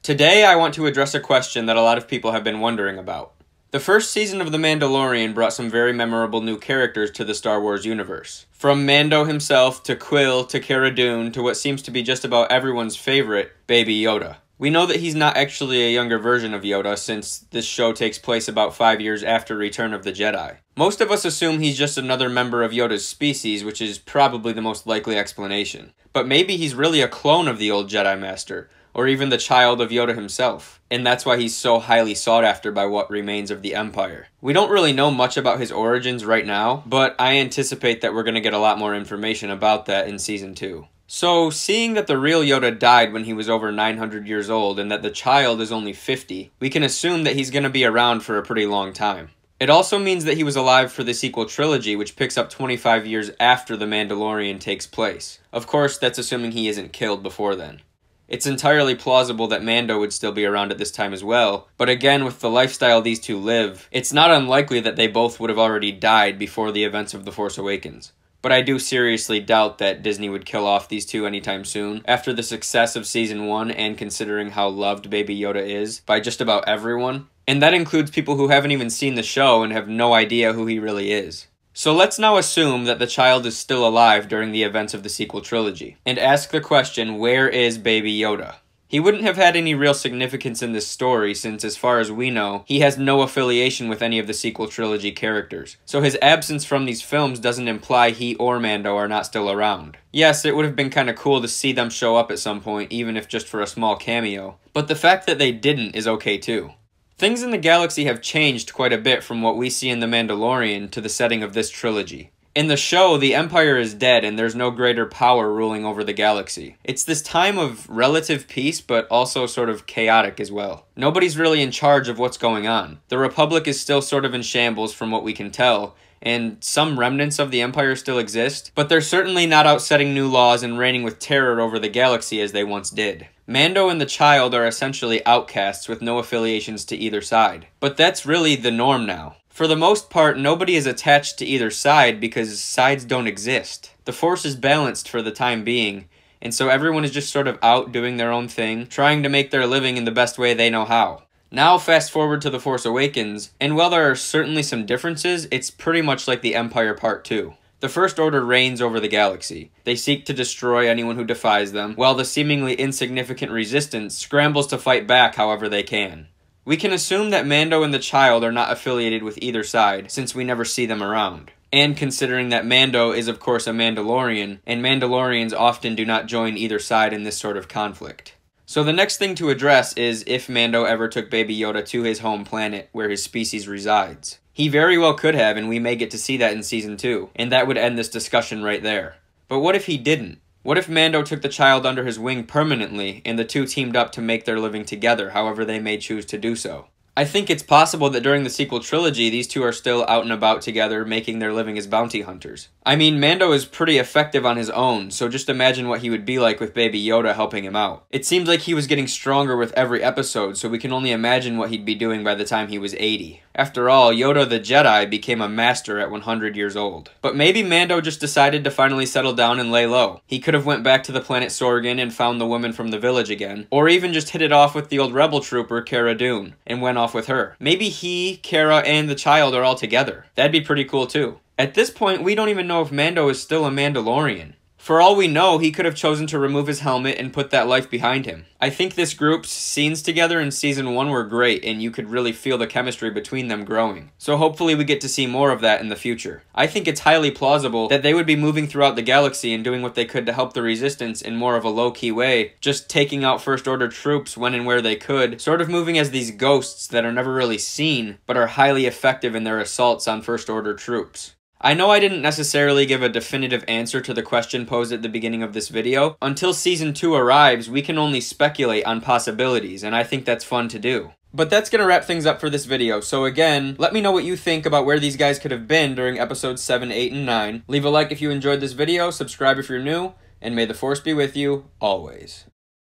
Today I want to address a question that a lot of people have been wondering about. The first season of The Mandalorian brought some very memorable new characters to the Star Wars universe. From Mando himself, to Quill, to Cara Dune, to what seems to be just about everyone's favorite, Baby Yoda. We know that he's not actually a younger version of Yoda, since this show takes place about 5 years after Return of the Jedi. Most of us assume he's just another member of Yoda's species, which is probably the most likely explanation. But maybe he's really a clone of the old Jedi Master, or even the child of Yoda himself, and that's why he's so highly sought after by what remains of the Empire. We don't really know much about his origins right now, but I anticipate that we're going to get a lot more information about that in Season 2. So, seeing that the real Yoda died when he was over 900 years old and that the child is only 50, we can assume that he's going to be around for a pretty long time. It also means that he was alive for the sequel trilogy, which picks up 25 years after The Mandalorian takes place. Of course, that's assuming he isn't killed before then. It's entirely plausible that Mando would still be around at this time as well, but again, with the lifestyle these two live, it's not unlikely that they both would have already died before the events of The Force Awakens. But I do seriously doubt that Disney would kill off these two anytime soon, after the success of Season 1 and considering how loved Baby Yoda is by just about everyone. And that includes people who haven't even seen the show and have no idea who he really is. So let's now assume that the child is still alive during the events of the sequel trilogy, and ask the question, where is Baby Yoda? He wouldn't have had any real significance in this story since, as far as we know, he has no affiliation with any of the sequel trilogy characters. So his absence from these films doesn't imply he or Mando are not still around. Yes, it would have been kinda cool to see them show up at some point, even if just for a small cameo, but the fact that they didn't is okay too. Things in the galaxy have changed quite a bit from what we see in The Mandalorian to the setting of this trilogy. In the show, the Empire is dead and there's no greater power ruling over the galaxy. It's this time of relative peace, but also sort of chaotic as well. Nobody's really in charge of what's going on. The Republic is still sort of in shambles from what we can tell, and some remnants of the Empire still exist, but they're certainly not out setting new laws and reigning with terror over the galaxy as they once did. Mando and the child are essentially outcasts with no affiliations to either side. But that's really the norm now. For the most part, nobody is attached to either side because sides don't exist. The Force is balanced for the time being, and so everyone is just sort of out doing their own thing, trying to make their living in the best way they know how. Now fast forward to The Force Awakens, and while there are certainly some differences, it's pretty much like the Empire Part 2. The First Order reigns over the galaxy. They seek to destroy anyone who defies them, while the seemingly insignificant resistance scrambles to fight back however they can. We can assume that Mando and the child are not affiliated with either side, since we never see them around. And considering that Mando is of course a Mandalorian, and Mandalorians often do not join either side in this sort of conflict. So the next thing to address is if Mando ever took Baby Yoda to his home planet, where his species resides. He very well could have, and we may get to see that in Season 2, and that would end this discussion right there. But what if he didn't? What if Mando took the child under his wing permanently, and the two teamed up to make their living together, however they may choose to do so? I think it's possible that during the sequel trilogy, these two are still out and about together, making their living as bounty hunters. I mean, Mando is pretty effective on his own, so just imagine what he would be like with Baby Yoda helping him out. It seems like he was getting stronger with every episode, so we can only imagine what he'd be doing by the time he was 80. After all, Yoda the Jedi became a master at 100 years old. But maybe Mando just decided to finally settle down and lay low. He could have went back to the planet Sorgan and found the woman from the village again, or even just hit it off with the old rebel trooper Cara Dune, and went off with her. Maybe he, Cara, and the child are all together. That'd be pretty cool too. At this point, we don't even know if Mando is still a Mandalorian. For all we know, he could have chosen to remove his helmet and put that life behind him. I think this group's scenes together in Season 1 were great, and you could really feel the chemistry between them growing. So hopefully we get to see more of that in the future. I think it's highly plausible that they would be moving throughout the galaxy and doing what they could to help the Resistance in more of a low-key way, just taking out First Order troops when and where they could, sort of moving as these ghosts that are never really seen, but are highly effective in their assaults on First Order troops. I know I didn't necessarily give a definitive answer to the question posed at the beginning of this video. Until Season 2 arrives, we can only speculate on possibilities, and I think that's fun to do. But that's gonna wrap things up for this video, so again, let me know what you think about where these guys could have been during episodes 7, 8, and 9. Leave a like if you enjoyed this video, subscribe if you're new, and may the Force be with you, always.